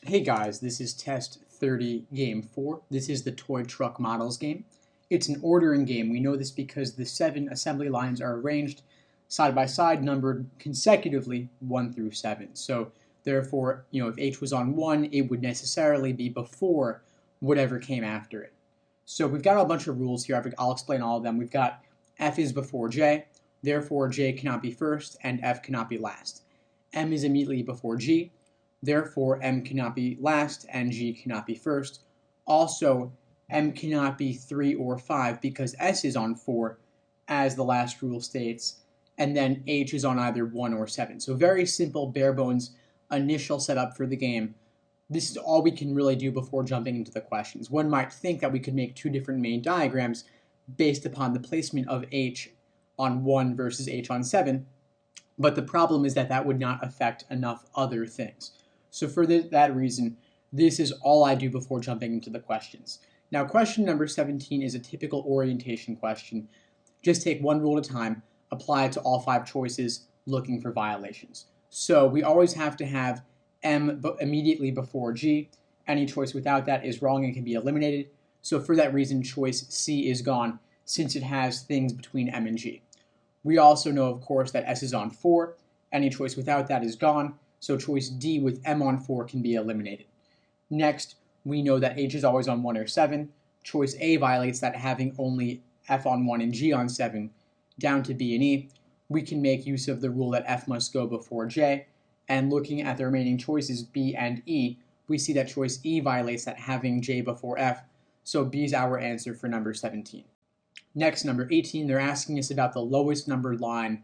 Hey guys, this is test 30 game 4. This is the toy truck models game. It's an ordering game. We know this because the 7 assembly lines are arranged side by side, numbered consecutively 1 through 7. So therefore, if H was on 1, it would necessarily be before whatever came after it. So we've got a bunch of rules here. I'll explain all of them. We've got F is before J, therefore J cannot be first and F cannot be last. M is immediately before G, therefore M cannot be last and G cannot be first. Also, M cannot be 3 or 5 because S is on 4, as the last rule states, and then H is on either 1 or 7. So very simple, bare bones initial setup for the game. This is all we can really do before jumping into the questions. One might think that we could make two different main diagrams based upon the placement of H on 1 versus H on 7, but the problem is that that would not affect enough other things. So for that reason, this is all I do before jumping into the questions. Now, question number 17 is a typical orientation question. Just take one rule at a time, apply it to all 5 choices, looking for violations. So we always have to have M immediately before G. Any choice without that is wrong and can be eliminated. So for that reason, choice C is gone, since it has things between M and G. We also know, of course, that S is on 4. Any choice without that is gone. So choice D with M on 4 can be eliminated. Next, we know that H is always on 1 or 7. Choice A violates that, having only F on 1 and G on 7, down to B and E. We can make use of the rule that F must go before J. And looking at the remaining choices, B and E, we see that choice E violates that, having J before F. So B is our answer for number 17. Next, number 18, they're asking us about the lowest numbered line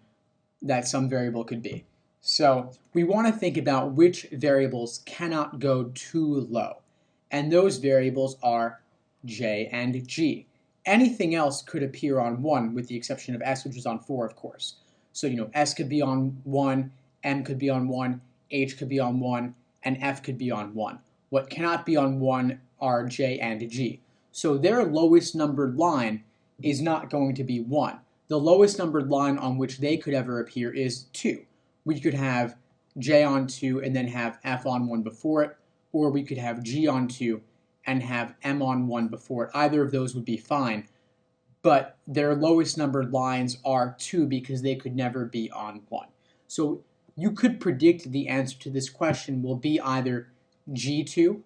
that some variable could be. So we want to think about which variables cannot go too low. And those variables are J and G. Anything else could appear on 1, with the exception of S, which is on 4, of course. So, S could be on 1, M could be on 1, H could be on 1, and F could be on 1. What cannot be on 1 are J and G. So their lowest numbered line is not going to be 1. The lowest numbered line on which they could ever appear is 2. We could have J on 2 and then have F on 1 before it, or we could have G on 2 and have M on 1 before it. Either of those would be fine, but their lowest numbered lines are 2 because they could never be on 1. So you could predict the answer to this question will be either G2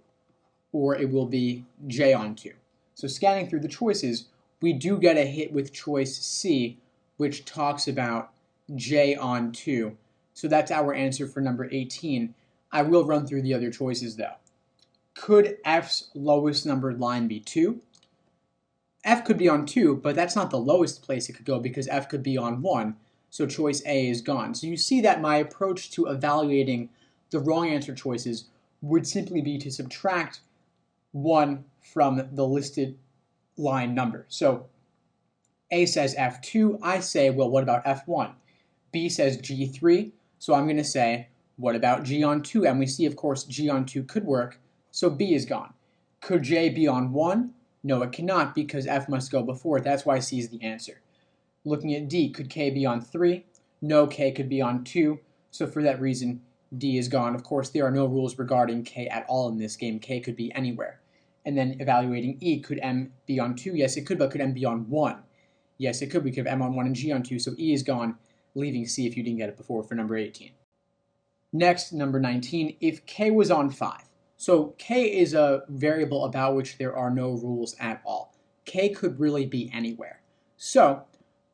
or it will be J on 2. So scanning through the choices, we do get a hit with choice C, which talks about J on 2. So that's our answer for number 18. I will run through the other choices though. Could F's lowest numbered line be 2? F could be on 2, but that's not the lowest place it could go because F could be on 1, so choice A is gone. So you see that my approach to evaluating the wrong answer choices would simply be to subtract 1 from the listed line number. So A says F2, I say, well, what about F1? B says G3, so I'm going to say, what about G on 2? And we see, of course, G on 2 could work, so B is gone. Could J be on 1? No, it cannot because F must go before it. That's why C is the answer. Looking at D, could K be on 3? No, K could be on 2, so for that reason, D is gone. Of course, there are no rules regarding K at all in this game. K could be anywhere. And then evaluating E, could M be on 2? Yes, it could, but could M be on 1? Yes, it could. We could have M on 1 and G on 2, so E is gone, leaving C if you didn't get it before for number 18. Next, number 19, if K was on 5. So K is a variable about which there are no rules at all. K could really be anywhere. So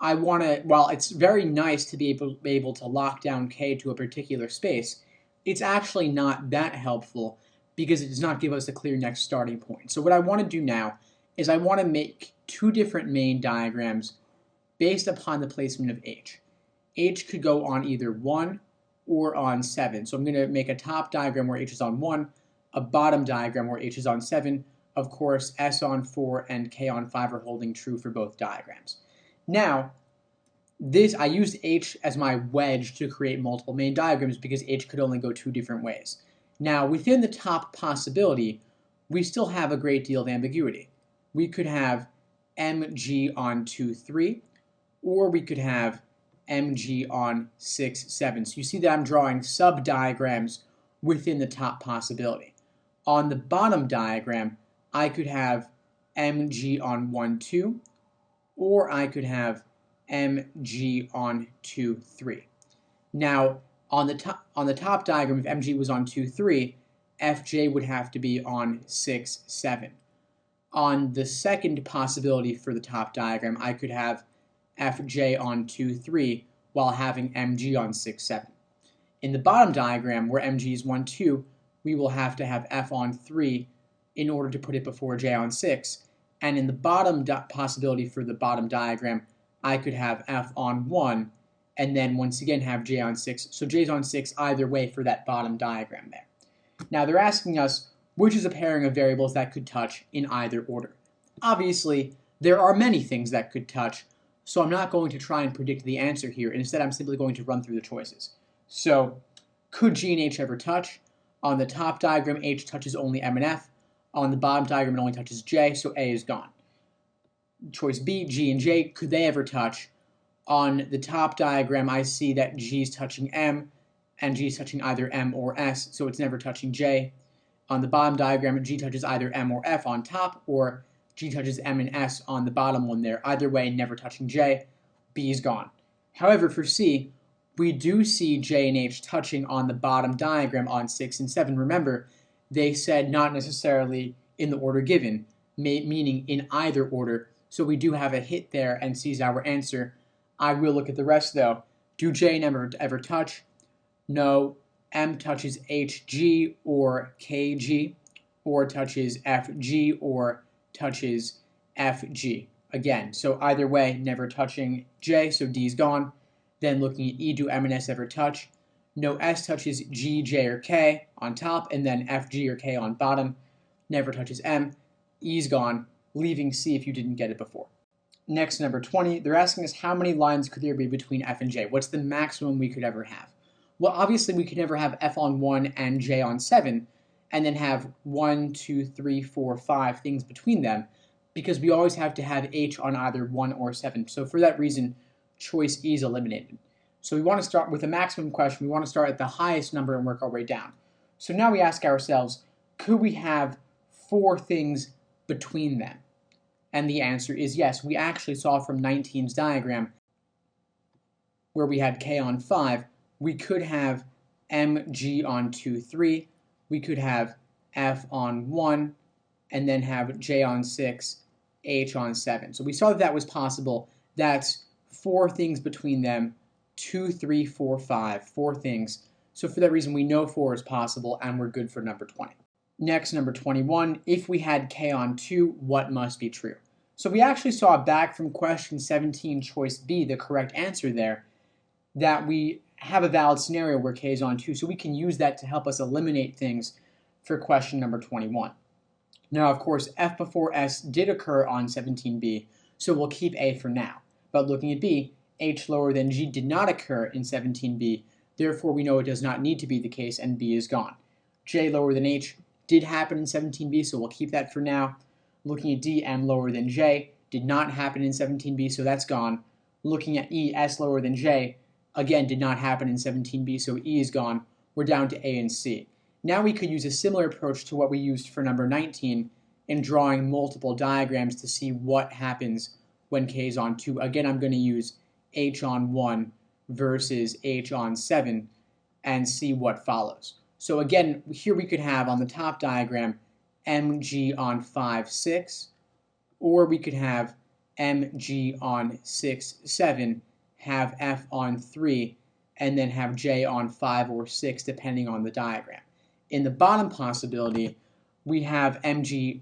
I want to, while it's very nice to be able to lock down K to a particular space, it's actually not that helpful because it does not give us a clear next starting point. So what I want to do now is I want to make two different main diagrams based upon the placement of H. H could go on either 1 or on 7. So I'm going to make a top diagram where H is on 1, a bottom diagram where H is on 7. Of course, S on 4 and K on 5 are holding true for both diagrams. Now, I used H as my wedge to create multiple main diagrams because H could only go 2 different ways. Now, within the top possibility, we still have a great deal of ambiguity. We could have MG on 2, 3, or we could have MG on 6, 7. So you see that I'm drawing sub-diagrams within the top possibility. On the bottom diagram, I could have mg on 1, 2, or I could have mg on 2, 3. Now, on the top diagram, if mg was on 2, 3, fj would have to be on 6, 7. On the second possibility for the top diagram, I could have fj on 2, 3 while having mg on 6, 7. In the bottom diagram, where mg is 1, 2, we will have to have f on 3 in order to put it before j on 6. And in the bottom possibility for the bottom diagram, I could have f on 1 and then once again have j on 6. So j's on 6 either way for that bottom diagram there. Now they're asking us which is a pairing of variables that could touch in either order. Obviously, there are many things that could touch, so I'm not going to try and predict the answer here. Instead, I'm simply going to run through the choices. So, could G and H ever touch? On the top diagram, H touches only M and F. On the bottom diagram, it only touches J, so A is gone. Choice B, G and J, could they ever touch? On the top diagram, I see that G is touching M, and G is touching either M or S, so it's never touching J. On the bottom diagram, G touches either M or F on top, or G touches M and S on the bottom one there. Either way, never touching J. B is gone. However, for C, we do see J and H touching on the bottom diagram on 6 and 7. Remember, they said not necessarily in the order given, meaning in either order. So we do have a hit there, and C is our answer. I will look at the rest, though. Do J and M ever touch? No. M touches HG or KG, or touches FG or touches FG. Again, so either way, never touching J, so D is gone. Then looking at E, do M and S ever touch? No, S touches G, J, or K on top, and then F, G, or K on bottom. Never touches M. E's gone, leaving C if you didn't get it before. Next, number 20, they're asking us how many lines could there be between F and J? What's the maximum we could ever have? Well, obviously, we could never have F on 1 and J on 7, and then have 1, 2, 3, 4, 5 things between them, because we always have to have H on either 1 or 7. So for that reason, choice E is eliminated. So we want to start with a maximum question. We want to start at the highest number and work our way down. So now we ask ourselves, could we have 4 things between them? And the answer is yes. We actually saw from 19's diagram, where we had K on 5, we could have MG on 2, 3, we could have F on 1, and then have J on 6, H on 7. So we saw that was possible. That's 4 things between them, 2, 3, 4, 5, 4 things. So for that reason, we know 4 is possible, and we're good for number 20. Next, number 21, if we had K on 2, what must be true? So we actually saw back from question 17, choice B, the correct answer there, that we have a valid scenario where K is on 2, so we can use that to help us eliminate things for question number 21. Now, of course, F before S did occur on 17B, so we'll keep A for now. But looking at B, H lower than G did not occur in 17B, therefore we know it does not need to be the case, and B is gone. J lower than H did happen in 17B, so we'll keep that for now. Looking at D, M lower than J did not happen in 17B, so that's gone. Looking at E, S lower than J, again, did not happen in 17B, so E is gone. We're down to A and C. Now we could use a similar approach to what we used for number 19 in drawing multiple diagrams to see what happens when K is on 2. Again, I'm going to use H on 1 versus H on 7 and see what follows. So again, here we could have on the top diagram MG on 5, 6, or we could have MG on 6, 7, have F on 3, and then have J on 5 or 6, depending on the diagram. In the bottom possibility, we have MG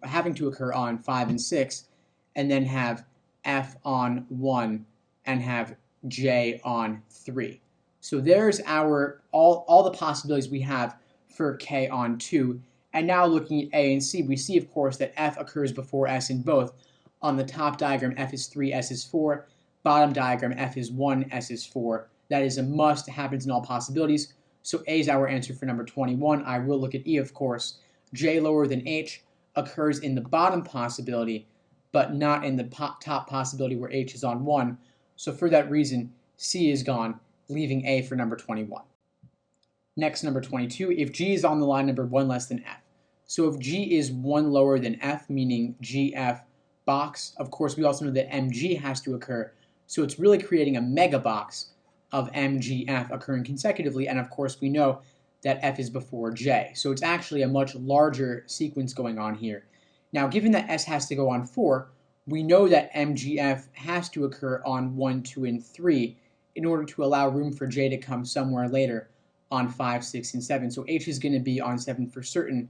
having to occur on 5 and 6, and then have F on 1 and have J on 3. So there's our all the possibilities we have for K on 2. And now looking at A and C, we see, of course, that F occurs before S in both. On the top diagram, F is 3, S is 4. Bottom diagram, F is 1, S is 4. That is a must, happens in all possibilities. So A is our answer for number 21. I will look at E, of course. J lower than H occurs in the bottom possibility, but not in the top possibility where H is on 1. So for that reason, C is gone, leaving A for number 21. Next, number 22, if G is on the line number 1 less than F. So if G is 1 lower than F, meaning GF box, of course we also know that MG has to occur, so it's really creating a mega box of MGF occurring consecutively, and of course we know that F is before J. So it's actually a much larger sequence going on here. Now, given that S has to go on 4, we know that MGF has to occur on 1, 2, and 3 in order to allow room for J to come somewhere later on 5, 6, and 7. So H is going to be on 7 for certain,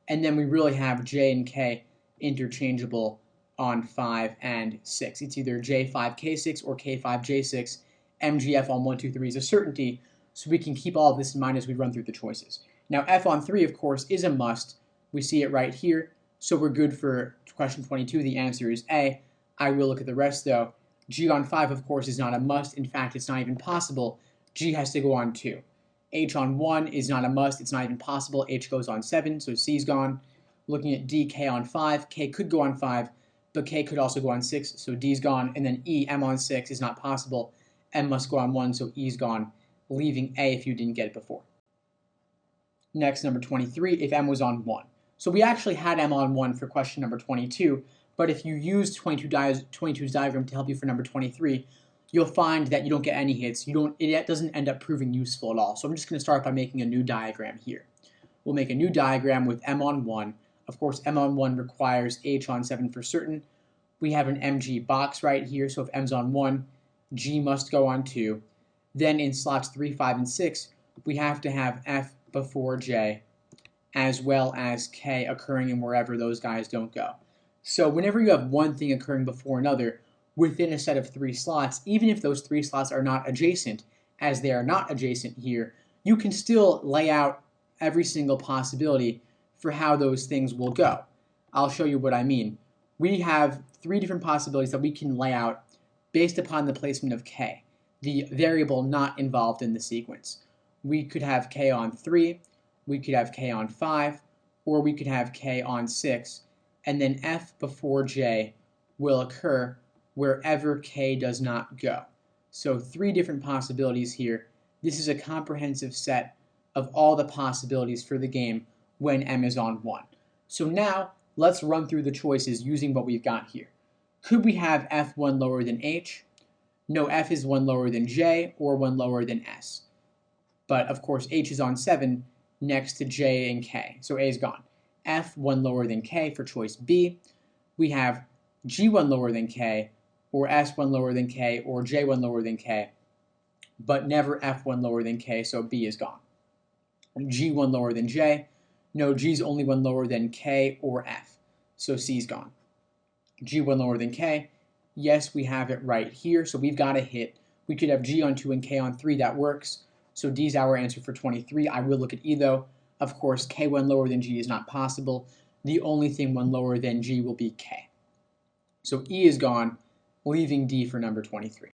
and then we really have J and K interchangeable on 5 and 6. It's either J5K6 or K5J6. MGF on 1, 2, 3 is a certainty, so we can keep all of this in mind as we run through the choices. Now F on 3, of course, is a must. We see it right here, so we're good for question 22. The answer is A. I will look at the rest though. G on 5, of course, is not a must. In fact, it's not even possible. G has to go on 2. H on 1 is not a must. It's not even possible. H goes on 7, so C's gone. Looking at D, K on 5. K could go on 5, but K could also go on 6, so D's gone. And then E, M on 6 is not possible. M must go on 1, so E's gone, leaving A if you didn't get it before. Next, number 23, if M was on 1. So we actually had M on 1 for question number 22, but if you use 22's diagram to help you for number 23, you'll find that you don't get any hits. It doesn't end up proving useful at all. So I'm just going to start by making a new diagram here. We'll make a new diagram with M on 1. Of course, M on 1 requires H on 7 for certain. We have an MG box right here, so if M's on 1, G must go on 2. Then in slots 3, 5, and 6, we have to have F before J, as well as K occurring in wherever those guys don't go. So whenever you have one thing occurring before another within a set of 3 slots, even if those 3 slots are not adjacent, as they are not adjacent here, you can still lay out every single possibility for how those things will go. I'll show you what I mean. We have 3 different possibilities that we can lay out based upon the placement of K, the variable not involved in the sequence. We could have K on 3, we could have K on 5, or we could have K on 6, and then F before J will occur wherever K does not go. So 3 different possibilities here. This is a comprehensive set of all the possibilities for the game when M is on 1. So now let's run through the choices using what we've got here. Could we have F 1 lower than H? No, F is 1 lower than J or 1 lower than S. But of course H is on 7 next to J and K, so A is gone. F 1 lower than K for choice B. We have G 1 lower than K, or S 1 lower than K, or J 1 lower than K, but never F 1 lower than K, so B is gone. G 1 lower than J. No, G's only 1 lower than K or F, so C's gone. G 1 lower than K. Yes, we have it right here, so we've got a hit. We could have G on 2 and K on 3, that works. So D's our answer for 23. I will look at E though. Of course, K 1 lower than G is not possible. The only thing 1 lower than G will be K. So E is gone, leaving D for number 23.